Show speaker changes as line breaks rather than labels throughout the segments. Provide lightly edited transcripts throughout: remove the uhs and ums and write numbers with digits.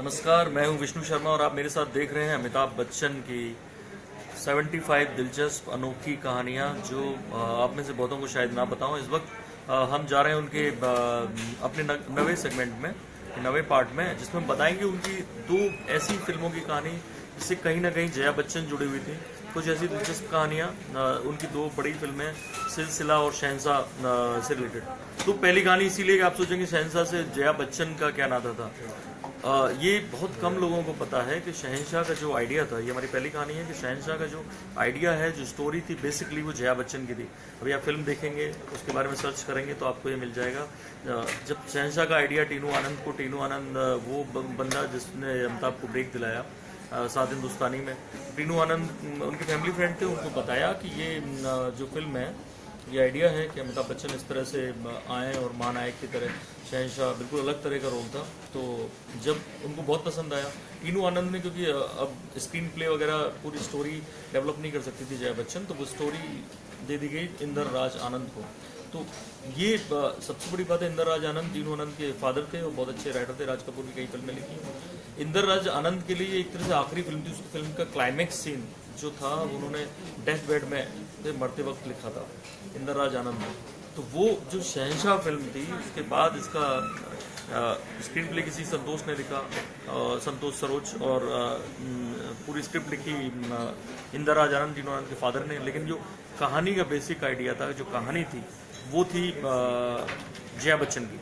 नमस्कार, मैं हूं विष्णु शर्मा और आप मेरे साथ देख रहे हैं अमिताभ बच्चन की 75 दिलचस्प अनोखी कहानियां जो आप में से बहुतों को शायद ना बताऊं। इस वक्त हम जा रहे हैं उनके अपने नवे सेगमेंट में, नवे पार्ट में, जिसमें हम बताएंगे उनकी दो ऐसी फिल्मों की कहानी जिससे कहीं ना कहीं जया बच्चन जुड़ी हुई थी। कुछ ऐसी दिलचस्प कहानियां उनकी दो बड़ी फिल्में सिलसिला और शहंशाह से रिलेटेड। तो पहली कहानी इसीलिए कि आप सोचेंगे शहंशाह से जया बच्चन का क्या नाता था। ये बहुत कम लोगों को पता है कि शहंशाह का जो आइडिया था, ये हमारी पहली कहानी है कि शहंशाह का जो आइडिया है, जो स्टोरी थी, बेसिकली वो जया बच्चन की थी। अभी आप फिल्म देखेंगे, उसके बारे में सर्च करेंगे तो आपको ये मिल जाएगा। जब शहंशाह का आइडिया टीनू आनंद वो बंदा जिसने अमिताभ को ब्रेक दिलाया सात हिंदुस्तानी में, टीनू आनंद उनके फैमिली फ्रेंड थे, उनको बताया कि ये जो फिल्म है, ये आइडिया है कि अमिताभ बच्चन इस तरह से आए और महानायक की तरह। शहंशाह बिल्कुल अलग तरह का रोल था, तो जब उनको बहुत पसंद आया टीनू आनंद ने, क्योंकि अब स्क्रीन प्ले वगैरह पूरी स्टोरी डेवलप नहीं कर सकती थी जया बच्चन, तो वो स्टोरी दे दी गई इंदर राज आनंद को। तो ये सबसे बड़ी बात है, इंदर राज आनंद टीनू आनंद के फादर थे और बहुत अच्छे राइटर थे। राज कपूर की कई फिल्में लिखी। इंदर राज आनंद के लिए एक तरह से आखिरी फिल्म थी। उस फिल्म का क्लाइमैक्स सीन जो था उन्होंने डेथ बेड में मरते वक्त लिखा था इंदर राज आनंद ने। तो वो जो शहंशाह फिल्म थी, उसके बाद इसका स्क्रीन प्ले किसी संतोष ने लिखा, संतोष सरोज, और पूरी स्क्रिप्ट लिखी इंदर राज आनंद, टीनू आनंद के फादर ने। लेकिन जो कहानी का बेसिक आइडिया था, जो कहानी थी, वो थी जया बच्चन की।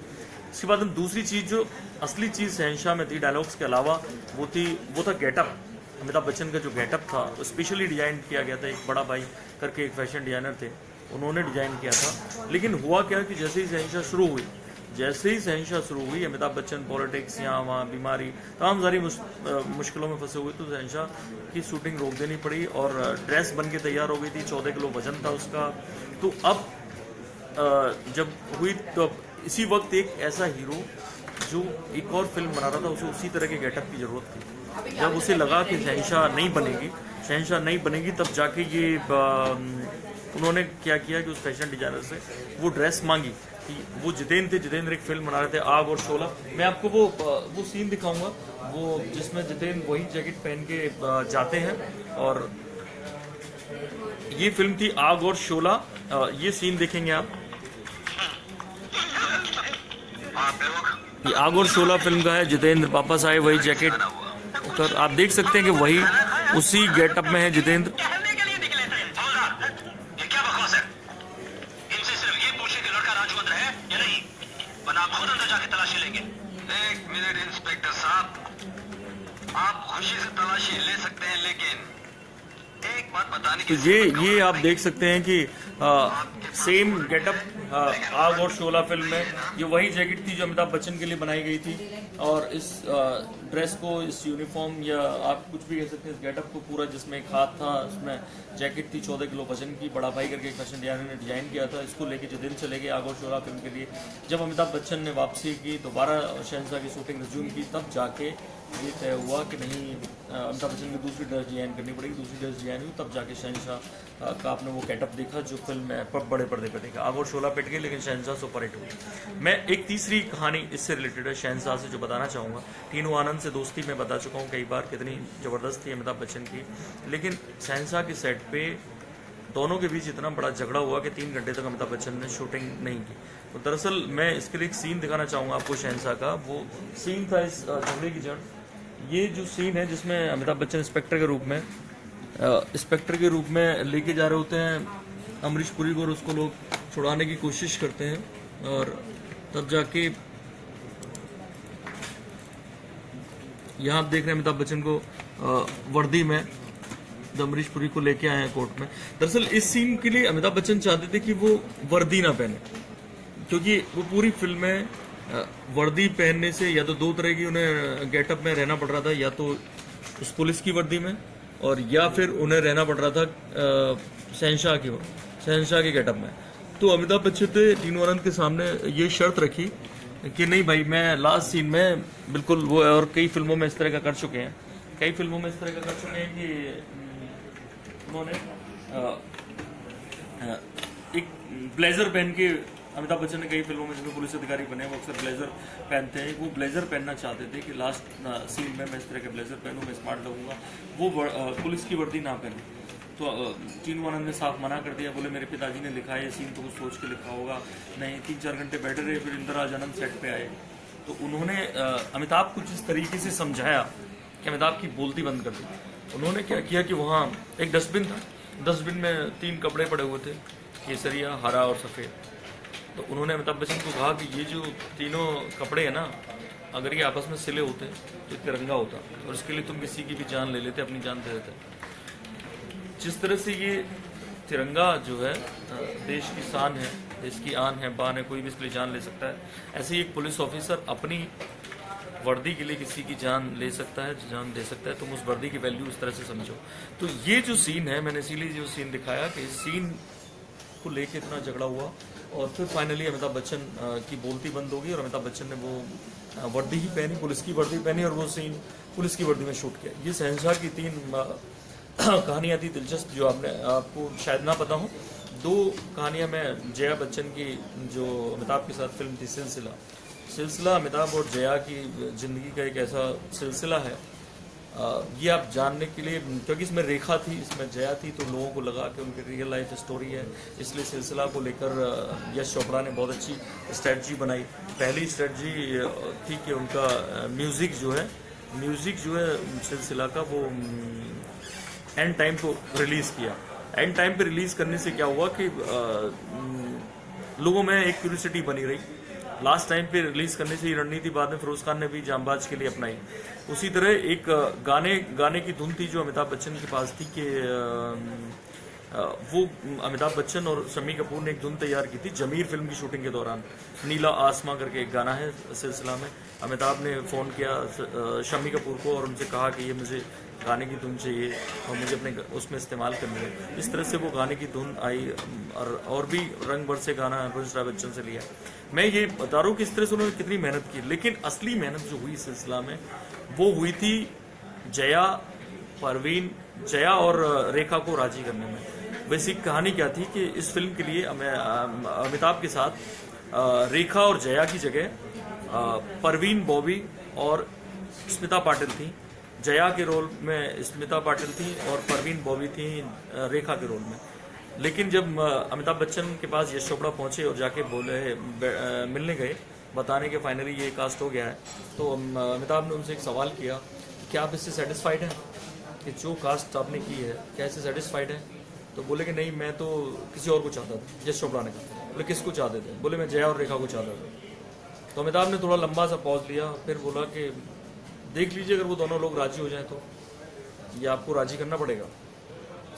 इसके बाद हम दूसरी चीज, जो असली चीज शहंशाह में थी डायलॉग्स के अलावा, वो था गेटअप। अमिताभ बच्चन का जो गेटअप था वो स्पेशली डिजाइन किया गया था। एक बड़ा भाई करके एक फैशन डिजाइनर थे, उन्होंने डिजाइन किया था। लेकिन हुआ क्या कि जैसे ही शहंशाह शुरू हुई, अमिताभ बच्चन पॉलिटिक्स, यहाँ वहाँ बीमारी, तमाम सारी मुश्किलों में फंसे हुए, तो शहंशाह की शूटिंग रोक देनी पड़ी और ड्रेस बन के तैयार हो गई थी। 14 किलो वजन था उसका। तो अब जब हुई तो इसी वक्त एक ऐसा हीरो जो एक और फिल्म बना रहा था, उसे उसी तरह के गेटअप की जरूरत थी। जब उसे लगा कि शहंशाह नहीं बनेगी, तब जाके ये उन्होंने क्या किया कि उस फैशन डिजाइनर से वो ड्रेस मांगी। वो जितेंद्र एक फिल्म बना रहे थे, आग और शोला। मैं आपको वो सीन दिखाऊंगा, वो जिसमें जितेंद्र वही जैकेट पहन के जाते हैं, और ये फिल्म थी आग और शोला। ये सीन देखेंगे आप, ये आग और शोला फिल्म का है। जितेंद्र वापस आए वही जैकेट उतर, आप देख सकते हैं कि वही उसी गेटअप में है जितेंद्र।
इंस्पेक्टर साहब, आप खुशी से तलाशी ले सकते हैं, लेकिन एक बात बताने की,
तो ये आप देख सकते हैं कि सेम गेटअप आग और शोला फिल्म में ये वही जैकेट थी जो अमिताभ बच्चन के लिए बनाई गई थी। और इस ड्रेस को, इस यूनिफॉर्म, या आप कुछ भी कह सकते हैं, इस गेटअप को पूरा, जिसमें एक हाथ था, उसमें जैकेट थी 14 किलो वजन की, बड़ा भाई करके एक फैशन डिजाइनर ने डिजाइन किया था। इसको लेके जितेंद्र चले गए आग और शोला फिल्म के लिए। जब अमिताभ बच्चन ने वापसी की, दोबारा शहंशाह की शूटिंग रिज्यूम की, तब जाके ये तय हुआ कि नहीं, अमिताभ बच्चन की दूसरी ड्रेस डिजाइन करनी पड़ेगी। दूसरी ड्रेस डिजाइन हुई, तब जाके शहंशाह का आपने वो गेटअप देखा जो फिल्म में बड़े पर्दे पर देखा। आग और शोला पिट गई, लेकिन शहंशाह सुपर हिट हुई। मैं एक तीसरी कहानी इससे रिलेटेड है, शहंशाह से, जो बताना चाहूँगा। टीनू आनंद से दोस्ती मैं बता चुका हूँ कई बार, कितनी ज़बरदस्त थी अमिताभ बच्चन की। लेकिन शहंशाह के सेट पे दोनों के बीच इतना बड़ा झगड़ा हुआ कि 3 घंटे तक अमिताभ बच्चन ने शूटिंग नहीं की। तो दरअसल मैं इसके लिए एक सीन दिखाना चाहूँगा आपको शहंशाह का। वो सीन था इस झगड़े की जड़। ये जो सीन है जिसमें अमिताभ बच्चन इंस्पेक्टर के रूप में लेके जा रहे होते हैं अमरीश पुरी को, और उसको लोग छुड़ाने की कोशिश करते हैं, और तब जाके यहाँ आप देख रहे हैं अमिताभ बच्चन को वर्दी में अमरीश पुरी को लेके आए हैं कोर्ट में। दरअसल इस सीन के लिए अमिताभ बच्चन चाहते थे कि वो वर्दी ना पहने, क्योंकि वो पूरी फिल्म में वर्दी पहनने से या तो दो तरह की उन्हें गेटअप में रहना पड़ रहा था, या तो उस पुलिस की वर्दी में, और या फिर उन्हें रहना पड़ रहा था शहंशाह के गेटअप में। तो अमिताभ बच्चन ने टीनू आनंद के सामने ये शर्त रखी कि नहीं भाई, मैं लास्ट सीन में बिल्कुल वो, और कई फिल्मों में इस तरह का कर चुके हैं कि उन्होंने एक ब्लेजर पहन के अमिताभ बच्चन ने कई फिल्मों में जिसमें पुलिस अधिकारी बने वो अक्सर ब्लेजर पहनते हैं। वो ब्लेजर पहनना चाहते थे कि लास्ट सीन में मैं इस तरह के ब्लेजर पहनूँ, मैं स्मार्ट लगूंगा, वो पुलिस की वर्दी ना पहनूँ। तो टीनू आनंद ने साफ मना कर दिया, बोले मेरे पिताजी ने लिखा है ये सीन तो कुछ सोच के लिखा होगा। नहीं, 3-4 घंटे बैठे रहे, फिर इंदिराज आनंद सेट पे आए तो उन्होंने अमिताभ को जिस तरीके से समझाया कि अमिताभ की बोलती बंद कर दी। उन्होंने क्या किया कि वहाँ एक डस्टबिन था, डस्टबिन में 3 कपड़े पड़े हुए थे, केसरिया, हरा और सफ़ेद। तो उन्होंने अमिताभ बच्चन को कहा कि ये जो तीनों कपड़े हैं ना, अगर ये आपस में सिले होते तो तिरंगा होता और इसके लिए तुम किसी की भी जान ले लेते, अपनी जान दे देते। जिस तरह से ये तिरंगा जो है देश की शान है, देश की आन है, बान है, कोई भी इसके लिए जान ले सकता है, ऐसे ही एक पुलिस ऑफिसर अपनी वर्दी के लिए किसी की जान ले सकता है, जान दे सकता है। तुम उस वर्दी की वैल्यू उस तरह से समझो। तो ये जो सीन है, मैंने इसीलिए जो सीन दिखाया कि इस सीन को लेके इतना झगड़ा हुआ और फिर फाइनली अमिताभ बच्चन की बोलती बंद होगी और अमिताभ बच्चन ने वो वर्दी ही पहनी, पुलिस की वर्दी पहनी और वो सीन पुलिस की वर्दी में शूट किया। ये शहंशाह की 3 कहानियाँ थी दिलचस्प, जो आपको शायद ना पता हो। 2 कहानियाँ मैं जया बच्चन की जो अमिताभ के साथ फिल्म थी सिलसिला अमिताभ और जया की ज़िंदगी का एक ऐसा सिलसिला है, ये आप जानने के लिए, क्योंकि इसमें रेखा थी, इसमें जया थी, तो लोगों को लगा कि उनकी रियल लाइफ स्टोरी है, इसलिए सिलसिला को लेकर यश चोपड़ा ने बहुत अच्छी स्ट्रेटजी बनाई। पहली स्ट्रेटजी थी कि उनका म्यूज़िक जो है सिलसिला का वो एंड टाइम को रिलीज़ किया। एंड टाइम पे रिलीज़ करने से क्या हुआ कि लोगों में एक क्यूरियोसिटी बनी रही। लास्ट टाइम पे रिलीज करने से ये रणनीति बाद में फिरोज खान ने भी जांबाज के लिए अपनाई। उसी तरह एक गाने की धुन थी जो अमिताभ बच्चन के पास थी कि वो अमिताभ बच्चन और शम्मी कपूर ने एक धुन तैयार की थी जमीर फिल्म की शूटिंग के दौरान। नीला आसमां करके एक गाना है सिलसिला में। अमिताभ ने फ़ोन किया शम्मी कपूर को और उनसे कहा कि ये मुझे गाने की धुन चाहिए और मुझे अपने उसमें इस्तेमाल करनी है। इस तरह से वो गाने की धुन आई और भी रंग बरसे गाना अमिताभ बच्चन से लिया। मैं ये बता रहा हूँ कि इस तरह से उन्होंने कितनी मेहनत की, लेकिन असली मेहनत जो हुई सिलसिला में वो हुई थी जया और रेखा को राजी करने में। बेसिक कहानी क्या थी कि इस फिल्म के लिए अमिताभ के साथ रेखा और जया की जगह परवीन बॉबी और स्मिता पाटिल थी। जया के रोल में स्मिता पाटिल थी और परवीन बॉबी थी रेखा के रोल में। लेकिन जब अमिताभ बच्चन के पास यश चोपड़ा पहुंचे और जाके बोले मिलने गए बताने के फाइनली ये कास्ट हो गया है, तो अमिताभ ने उनसे एक सवाल किया, क्या आप इससे सेटिस्फाइड हैं कि जो कास्ट आपने की है, क्या इससे सेटिस्फाइड है? तो बोले कि नहीं, मैं तो किसी और को चाहता था। यश चोपड़ा ने कहा। बोले किसको चाहते थे? बोले मैं जया और रेखा को चाहता था। तो अमिताभ ने थोड़ा लंबा सा पॉज लिया, फिर बोला कि देख लीजिए अगर वो दोनों लोग राजी हो जाएं तो ये आपको राजी करना पड़ेगा।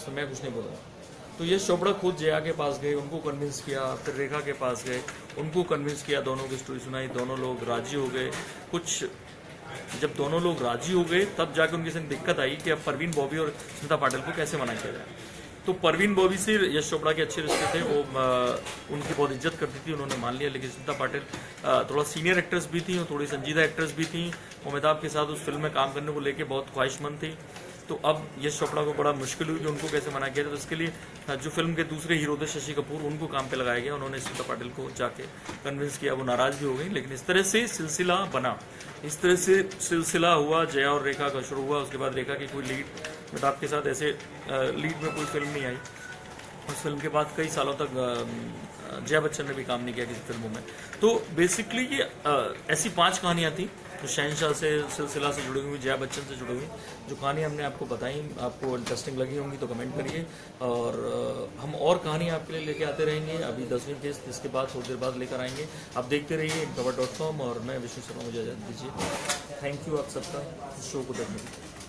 तो मैं कुछ नहीं बोला। तो यश चोपड़ा खुद जया के पास गए, उनको कन्विंस किया, फिर रेखा के पास गए, उनको कन्विंस किया, दोनों की स्टोरी सुनाई, दोनों लोग राजी हो गए। जब दोनों लोग राजी हो गए तब जाके उनके संग दिक्कत आई कि अब परवीन बॉबी और स्मिता पाटिल को कैसे मना किया जाए। तो परवीन बॉबी से यश चोपड़ा के अच्छे रिश्ते थे, वो उनकी बहुत इज्जत करती थी, उन्होंने मान लिया। लेकिन स्मिता पाटिल थोड़ा सीनियर एक्ट्रेस भी थी और थोड़ी संजीदा एक्ट्रेस भी थी। अमिताभ के साथ उस फिल्म में काम करने को लेकर बहुत ख्वाहिशमंद थी। तो अब यश चोपड़ा को बड़ा मुश्किल हुई कि उनको कैसे मना किया। तो इसके लिए जो फिल्म के दूसरे हीरो थे शशि कपूर, उनको काम पे लगाया गया। उन्होंने स्मिता पाटिल को जाके कन्विंस किया, वो नाराज भी हो गई। लेकिन इस तरह से सिलसिला बना, इस तरह से सिलसिला हुआ। जया और रेखा का शुरू हुआ। उसके बाद रेखा की कोई लीड अमिताभ के साथ ऐसे लीड में कोई फिल्म नहीं आई। उस फिल्म के बाद कई सालों तक जया बच्चन ने भी काम नहीं किया किसी फिल्मों में। तो बेसिकली ये ऐसी 5 कहानियाँ थी जो शहंशाह से सिलसिला से जुड़ी हुई, जया बच्चन से जुड़ी हुई। जो कहानी हमने आपको बताई आपको इंटरेस्टिंग लगी होंगी तो कमेंट करिए, और हम और कहानियाँ आपके लिए लेके आते रहेंगे। अभी 10वीं किस्त, इसके बाद थोड़ी देर बाद लेकर आएंगे। आप देखते रहिए खबर.com और मैं विष्णु शर्मा, मुझे इजाज़त दीजिए। थैंक यू आप सबका शो को देखने के लिए।